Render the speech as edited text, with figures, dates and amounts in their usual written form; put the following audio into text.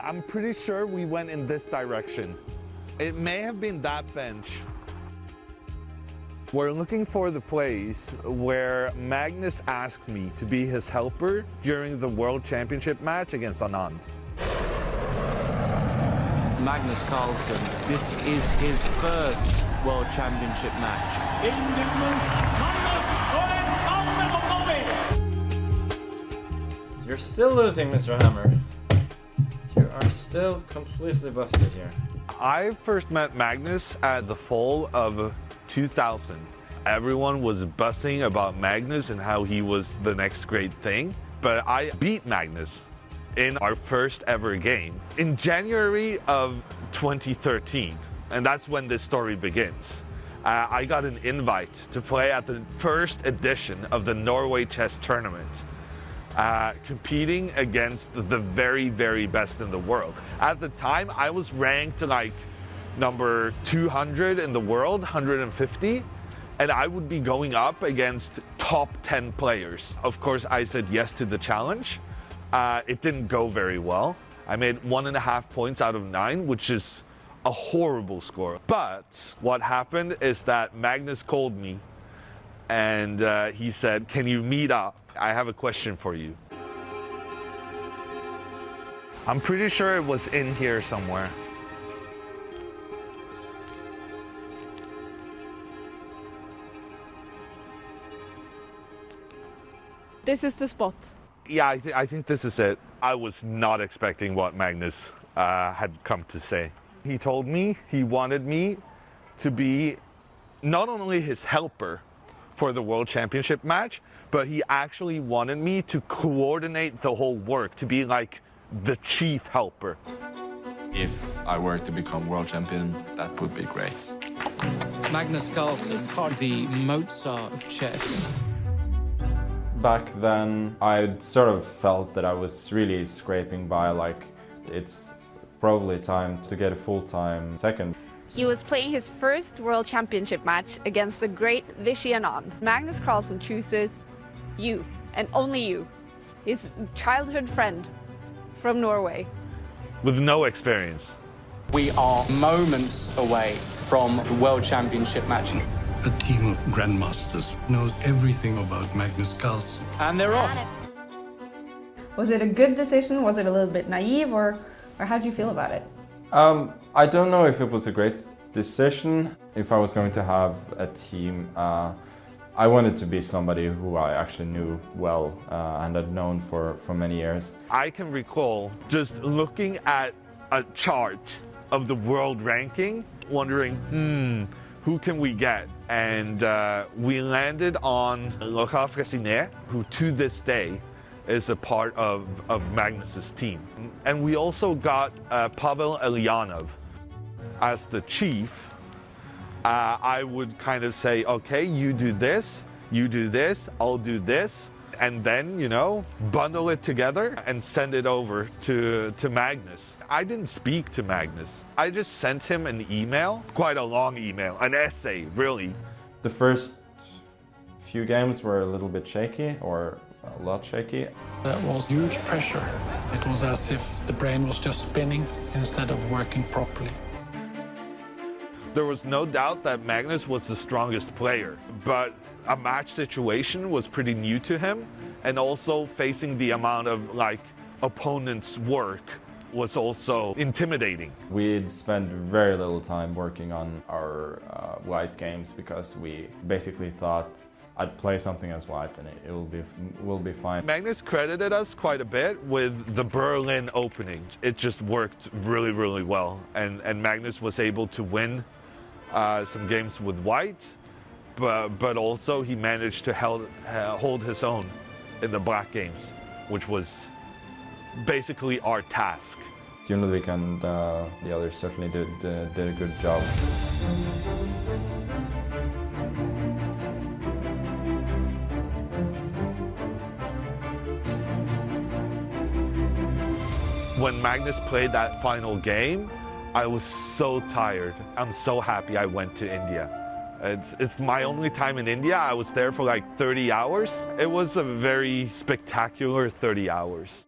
I'm pretty sure we went in this direction. It may have been that bench. We're looking for the place where Magnus asked me to be his helper during the World Championship match against Anand. Magnus Carlsen, this is his first World Championship match. You're still losing, Mr. Hammer. You are still completely busted here. I first met Magnus at the fall of 2000. Everyone was buzzing about Magnus and how he was the next great thing, but I beat Magnus in our first ever game in January of 2013, and that's when this story begins. I got an invite to play at the first edition of the Norway Chess Tournament, competing against the very, very best in the world. At the time, I was ranked like number 200 in the world, 150, and I would be going up against top 10 players. Of course, I said yes to the challenge. It didn't go very well. I made 1.5 points out of 9, which is a horrible score. But what happened is that Magnus called me and he said, "Can you meet up? I have a question for you." I'm pretty sure it was in here somewhere. This is the spot. Yeah, I think this is it. I was not expecting what Magnus had come to say. He told me he wanted me to be not only his helper for the World Championship match, but he actually wanted me to coordinate the whole work, to be like the chief helper. If I were to become world champion, that would be great. Magnus Carlsen, the Mozart of chess. Back then, I sort of felt that I was really scraping by, like it's probably time to get a full-time second. He was playing his first World Championship match against the great Vishy Anand. Magnus Carlsen chooses you, and only you, his childhood friend from Norway. With no experience. We are moments away from the World Championship match. A team of grandmasters knows everything about Magnus Carlsen. And they're off. Was it a good decision? Was it a little bit naive, or how did you feel about it? I don't know if it was a great decision. If I was going to have a team, I wanted to be somebody who I actually knew well and had known for many years. I can recall just looking at a chart of the world ranking, wondering, who can we get? And we landed on Lothar Fressinet, who to this day is a part of Magnus's team. And we also got Pavel Elyanov as the chief. I would kind of say, okay, you do this, I'll do this, and then, you know, bundle it together and send it over to Magnus. I didn't speak to Magnus. I just sent him an email, quite a long email, an essay, really. The first few games were a little bit shaky, or a lot shaky. There was huge pressure. It was as if the brain was just spinning instead of working properly. There was no doubt that Magnus was the strongest player, but a match situation was pretty new to him, and also facing the amount of opponents' work was also intimidating. We'd spent very little time working on our white games because we basically thought I'd play something as white and we'll be fine. Magnus credited us quite a bit with the Berlin opening. It just worked really, really well, and Magnus was able to win some games with white, but also he managed to hold his own in the black games, which was basically our task. Ludwig and the others certainly did a good job. When Magnus played that final game, I was so tired. I'm so happy I went to India. It's my only time in India. I was there for like 30 hours. It was a very spectacular 30 hours.